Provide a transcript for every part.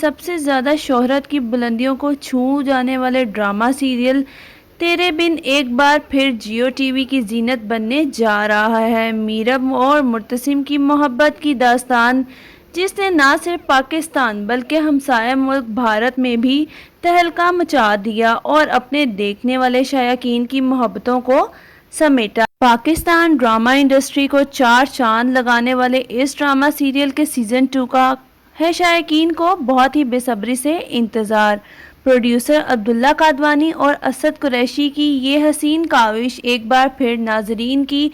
سب سے زیادہ شہرت کی بلندیوں کو چھو جانے والے ڈرامہ سیریل تیرے بن ایک بار پھر جیو ٹی وی کی زینت بننے جا رہا ہے۔ میرب اور مرتسم کی محبت کی داستان، جس نے نہ صرف پاکستان بلکہ ہمسایہ ملک بھارت میں بھی تہلکہ مچا دیا اور اپنے دیکھنے والے شائقین کی محبتوں کو سمیٹا۔ پاکستان ڈرامہ انڈسٹری کو چار چاند لگانے والے اس ڈرامہ سیریل کے سیزن 2 کا ہے شائقین کو بہت ہی بے صبری سے انتظار۔ پروڈیوسر عبداللہ قادوانی اور اسد قریشی کی یہ حسین کاوش ایک بار پھر ناظرین کی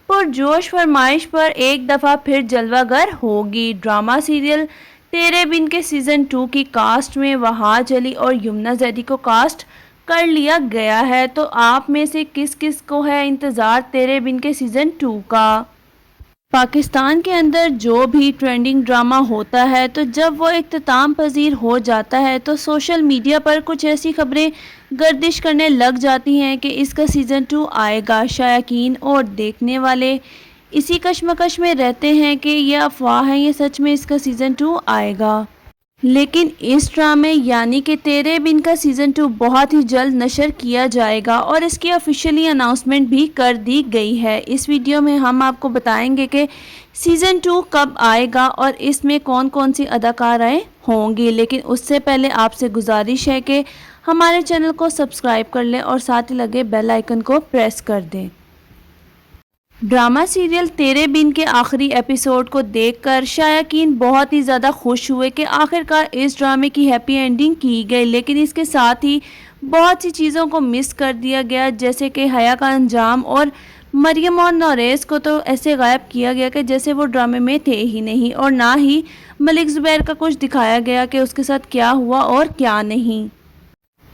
پرجوش فرمائش پر ایک دفعہ پھر جلوہ گر ہوگی۔ ڈرامہ سیریل تیرے بن کے سیزن 2 کی کاسٹ میں وہاج علی اور یمنا زیدی کو کاسٹ کر لیا گیا ہے، تو آپ میں سے کس کس کو ہے انتظار تیرے بن کے سیزن 2 کا؟ پاکستان کے اندر جو بھی ٹرینڈنگ ڈرامہ ہوتا ہے تو جب وہ اختتام پذیر ہو جاتا ہے تو سوشل میڈیا پر کچھ ایسی خبریں گردش کرنے لگ جاتی ہیں کہ اس کا سیزن 2 آئے گا۔ شائقین اور دیکھنے والے اسی کشمکش میں رہتے ہیں کہ یہ افواہ ہے یا سچ میں اس کا سیزن 2 آئے گا۔ لیکن اس ڈرامے یعنی کہ تیرے بن کا سیزن 2 بہت ہی جلد نشر کیا جائے گا اور اس کی آفیشیلی اناؤنسمنٹ بھی کر دی گئی ہے۔ اس ویڈیو میں ہم آپ کو بتائیں گے کہ سیزن 2 کب آئے گا اور اس میں کون کون سی اداکارائیں ہوں گی، لیکن اس سے پہلے آپ سے گزارش ہے کہ ہمارے چینل کو سبسکرائب کر لیں اور ساتھ ہی لگے بیل آئیکن کو پریس کر دیں۔ ڈرامہ سیریل تیرے بن کے آخری ایپیسوڈ کو دیکھ کر شائقین بہت ہی زیادہ خوش ہوئے کہ آخرکار اس ڈرامے کی ہیپی اینڈنگ کی گئی، لیکن اس کے ساتھ ہی بہت سی چیزوں کو مس کر دیا گیا، جیسے کہ حیا کا انجام اور مریم اور نوریز کو تو ایسے غائب کیا گیا کہ جیسے وہ ڈرامے میں تھے ہی نہیں، اور نہ ہی ملک زبیر کا کچھ دکھایا گیا کہ اس کے ساتھ کیا ہوا اور کیا نہیں۔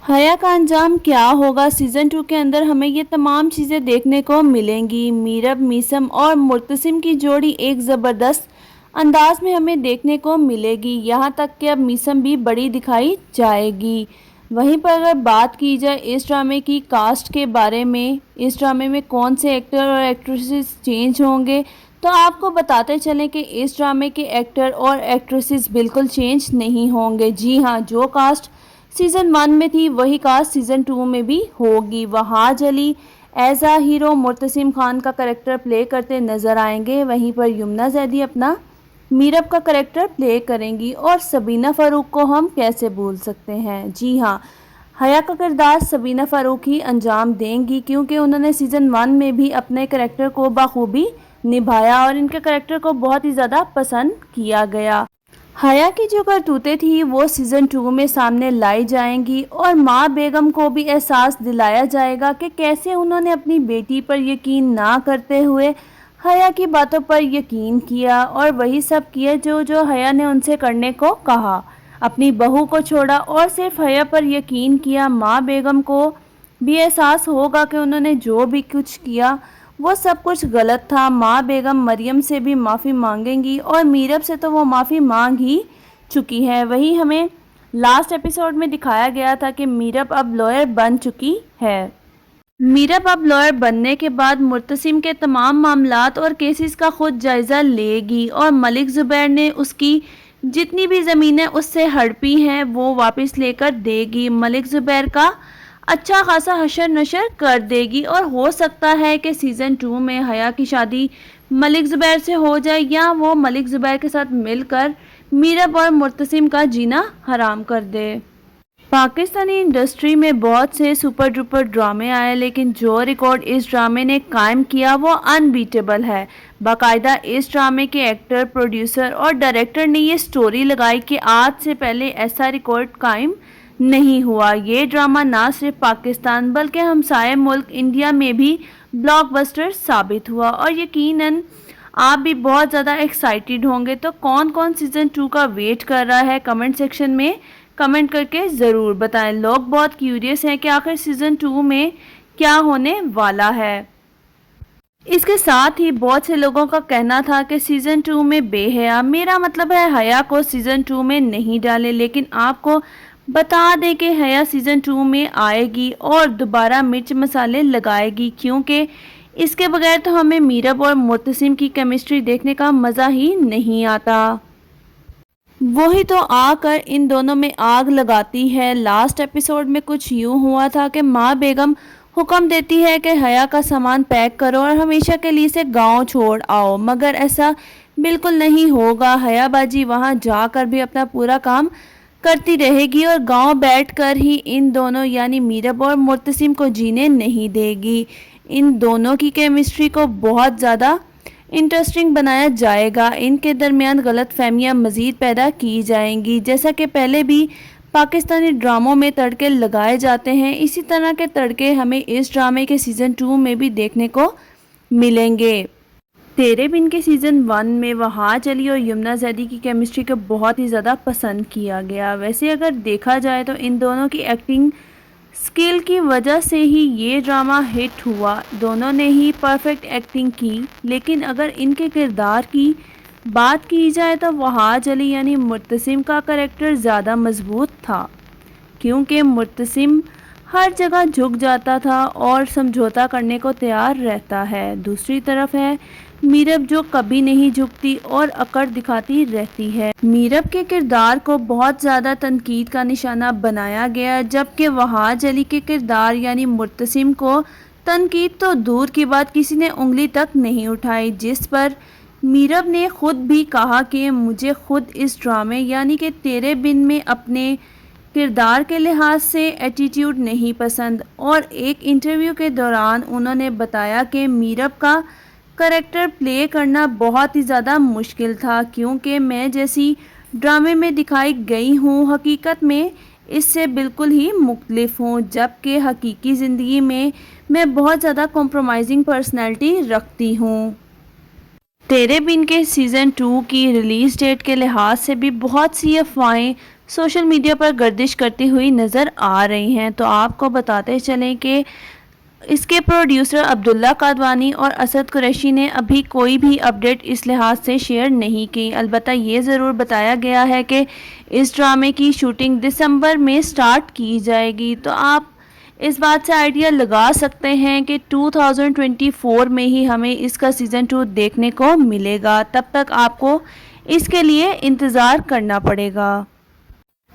حیا کا انجام کیا ہوگا سیزن 2 کے اندر، ہمیں یہ تمام چیزیں دیکھنے کو ملیں گی۔ میرب، میثم اور مرتسم کی جوڑی ایک زبردست انداز میں ہمیں دیکھنے کو ملے گی، یہاں تک کہ اب میثم بھی بڑی دکھائی جائے گی۔ وہیں پر اگر بات کی جائے اس ڈرامے کی کاسٹ کے بارے میں، اس ڈرامے میں کون سے ایکٹر اور ایکٹریسز چینج ہوں گے، تو آپ کو بتاتے چلیں کہ اس ڈرامے کے ایکٹر اور ایکٹریسز بالکل چینج نہیں ہوں گے۔ جی ہاں، جو کاسٹ سیزن 1 میں تھی وہی کاسٹ سیزن 2 میں بھی ہوگی۔ وہاج علی ایز اے ہیرو مرتسم خان کا کریکٹر پلے کرتے نظر آئیں گے، وہیں پر یمنا زیدی اپنا میرب کا کریکٹر پلے کریں گی، اور سبینہ فاروق کو ہم کیسے بھول سکتے ہیں۔ جی ہاں، حیا کا کردار سبینہ فاروق ہی انجام دیں گی، کیونکہ انہوں نے سیزن 1 میں بھی اپنے کریکٹر کو بخوبی نبھایا اور ان کے کریکٹر کو بہت ہی زیادہ پسند کیا گیا۔ حیا کی جو کرتوتیں تھیں وہ سیزن 2 میں سامنے لائی جائیں گی، اور ماں بیگم کو بھی احساس دلایا جائے گا کہ کیسے انہوں نے اپنی بیٹی پر یقین نہ کرتے ہوئے حیا کی باتوں پر یقین کیا اور وہی سب کیا جو حیا نے ان سے کرنے کو کہا، اپنی بہو کو چھوڑا اور صرف حیا پر یقین کیا۔ ماں بیگم کو بھی احساس ہوگا کہ انہوں نے جو بھی کچھ کیا وہ سب کچھ غلط تھا۔ ماں بیگم مریم سے بھی معافی مانگیں گی اور میرب سے تو وہ معافی مانگ ہی چکی ہے۔ وہی ہمیں لاسٹ ایپیسوڈ میں دکھایا گیا تھا کہ میرب اب لائر بن چکی ہے۔ میرب اب لائر بننے کے بعد مرتسم کے تمام معاملات اور کیسز کا خود جائزہ لے گی، اور ملک زبیر نے اس کی جتنی بھی زمینیں اس سے ہڑپی ہیں وہ واپس لے کر دے گی۔ ملک زبیر کا اچھا خاصا حشر نشر کر دے گی، اور ہو سکتا ہے کہ سیزن 2 میں حیا کی شادی ملک زبیر سے ہو جائے، یا وہ ملک زبیر کے ساتھ مل کر میرب اور مرتسم کا جینا حرام کر دے۔ پاکستانی انڈسٹری میں بہت سے سپر ڈوپر ڈرامے آئے، لیکن جو ریکارڈ اس ڈرامے نے قائم کیا وہ انبیٹیبل ہے۔ باقاعدہ اس ڈرامے کے ایکٹر، پروڈیوسر اور ڈائریکٹر نے یہ سٹوری لگائی کہ آج سے پہلے ایسا ریکارڈ قائم نہیں ہوا۔ یہ ڈرامہ نہ صرف پاکستان بلکہ ہمسائے ملک انڈیا میں بھی بلاک بسٹر ثابت ہوا، اور یقیناً آپ بھی بہت زیادہ ایکسائٹیڈ ہوں گے۔ تو کون کون سیزن 2 کا ویٹ کر رہا ہے، کمنٹ سیکشن میں کمنٹ کر کے ضرور بتائیں۔ لوگ بہت کیوریس ہیں کہ آخر سیزن 2 میں کیا ہونے والا ہے۔ اس کے ساتھ ہی بہت سے لوگوں کا کہنا تھا کہ سیزن 2 میں بے حیا، میرا مطلب ہے حیا کو سیزن 2 میں نہیں ڈالے، لیکن آپ کو بتا دیں کہ حیا سیزن 2 میں آئے گی اور دوبارہ مرچ مسالے لگائے گی، کیونکہ اس کے بغیر تو ہمیں میرب اور مرتسم کی کیمسٹری دیکھنے کا مزہ ہی نہیں آتا۔ وہی تو آ کر ان دونوں میں آگ لگاتی ہے۔ لاسٹ ایپیسوڈ میں کچھ یوں ہوا تھا کہ ماں بیگم حکم دیتی ہے کہ حیا کا سامان پیک کرو اور ہمیشہ کے لیے اسے گاؤں چھوڑ آؤ، مگر ایسا بالکل نہیں ہوگا۔ حیا باجی وہاں جا کر بھی اپنا پورا کام کرتی رہے گی اور گاؤں بیٹھ کر ہی ان دونوں یعنی میرب اور مرتسم کو جینے نہیں دے گی۔ ان دونوں کی کیمسٹری کو بہت زیادہ انٹرسٹنگ بنایا جائے گا۔ ان کے درمیان غلط فہمیاں مزید پیدا کی جائیں گی۔ جیسا کہ پہلے بھی پاکستانی ڈراموں میں تڑکے لگائے جاتے ہیں، اسی طرح کے تڑکے ہمیں اس ڈرامے کے سیزن 2 میں بھی دیکھنے کو ملیں گے۔ تیرے بن کے سیزن 1 میں وہاج علی اور یمنا زیدی کی کیمسٹری کو بہت ہی زیادہ پسند کیا گیا۔ ویسے اگر دیکھا جائے تو ان دونوں کی ایکٹنگ سکل کی وجہ سے ہی یہ ڈرامہ ہٹ ہوا۔ دونوں نے ہی پرفیکٹ ایکٹنگ کی، لیکن اگر ان کے کردار کی بات کی جائے تو وہاج علی یعنی مرتسم کا کریکٹر زیادہ مضبوط تھا، کیونکہ مرتسم ہر جگہ جھک جاتا تھا اور سمجھوتا کرنے کو تیار رہتا ہے۔ دوسری طرف ہے میرب جو کبھی نہیں جھکتی اور اکڑ دکھاتی رہتی ہے۔ میرب کے کردار کو بہت زیادہ تنقید کا نشانہ بنایا گیا، جبکہ وہاج علی کے کردار یعنی مرتسم کو تنقید تو دور کی بات کسی نے انگلی تک نہیں اٹھائی، جس پر میرب نے خود بھی کہا کہ مجھے خود اس ڈرامے یعنی کہ تیرے بن میں اپنے کردار کے لحاظ سے ایٹیٹیوڈ نہیں پسند۔ اور ایک انٹرویو کے دوران انہوں نے بتایا کہ میرب کا کریکٹر پلے کرنا بہت ہی زیادہ مشکل تھا، کیونکہ میں جیسی ڈرامے میں دکھائی گئی ہوں حقیقت میں اس سے بالکل ہی مختلف ہوں، جبکہ حقیقی زندگی میں بہت زیادہ کمپرومائزنگ پرسنالٹی رکھتی ہوں۔ تیرے بن کے سیزن 2 کی ریلیز ڈیٹ کے لحاظ سے بھی بہت سی افواہیں سوشل میڈیا پر گردش کرتی ہوئی نظر آ رہی ہیں، تو آپ کو بتاتے چلیں کہ اس کے پروڈیوسر عبداللہ قادوانی اور اسد قریشی نے ابھی کوئی بھی اپڈیٹ اس لحاظ سے شیئر نہیں کی۔ البتہ یہ ضرور بتایا گیا ہے کہ اس ڈرامے کی شوٹنگ دسمبر میں سٹارٹ کی جائے گی، تو آپ اس بات سے آئیڈیا لگا سکتے ہیں کہ 2024 میں ہی ہمیں اس کا سیزن 2 دیکھنے کو ملے گا۔ تب تک آپ کو اس کے لیے انتظار کرنا پڑے گا۔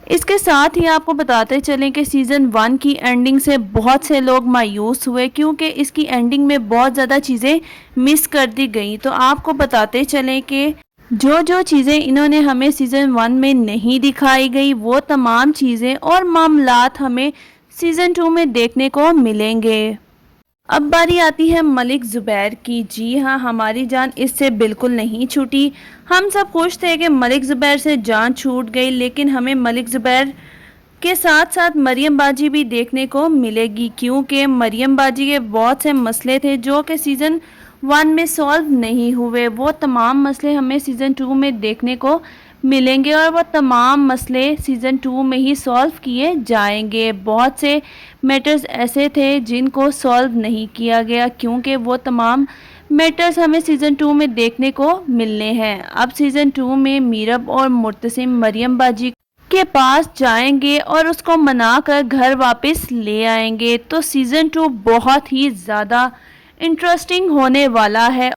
اس کے ساتھ ہی آپ کو بتاتے چلیں کہ سیزن 1 کی اینڈنگ سے بہت سے لوگ مایوس ہوئے، کیونکہ اس کی اینڈنگ میں بہت زیادہ چیزیں مس کر دی گئیں۔ تو آپ کو بتاتے چلیں کہ جو چیزیں انہوں نے ہمیں سیزن 1 میں نہیں دکھائی گئی، وہ تمام چیزیں اور معاملات ہمیں سیزن 2 میں دیکھنے کو ملیں گے۔ اب باری آتی ہے ملک زبیر کی۔ جی ہاں، ہماری جان اس سے بالکل نہیں چھوٹی۔ ہم سب خوش تھے کہ ملک زبیر سے جان چھوٹ گئی، لیکن ہمیں ملک زبیر کے ساتھ ساتھ مریم باجی بھی دیکھنے کو ملے گی، کیونکہ مریم باجی کے بہت سے مسئلے تھے جو کہ سیزن 1 میں سالو نہیں ہوئے۔ وہ تمام مسئلے ہمیں سیزن 2 میں دیکھنے کو ملیں گے اور وہ تمام مسئلے سیزن 2 میں ہی سالو کیے جائیں گے۔ بہت سے میٹرز ایسے تھے جن کو سالو نہیں کیا گیا، کیونکہ وہ تمام میٹرز ہمیں سیزن 2 میں دیکھنے کو ملنے ہیں۔ اب سیزن 2 میں میرب اور مرتسم مریم باجی کے پاس جائیں گے اور اس کو منا کر گھر واپس لے آئیں گے، تو سیزن 2 بہت ہی زیادہ انٹرسٹنگ ہونے والا ہے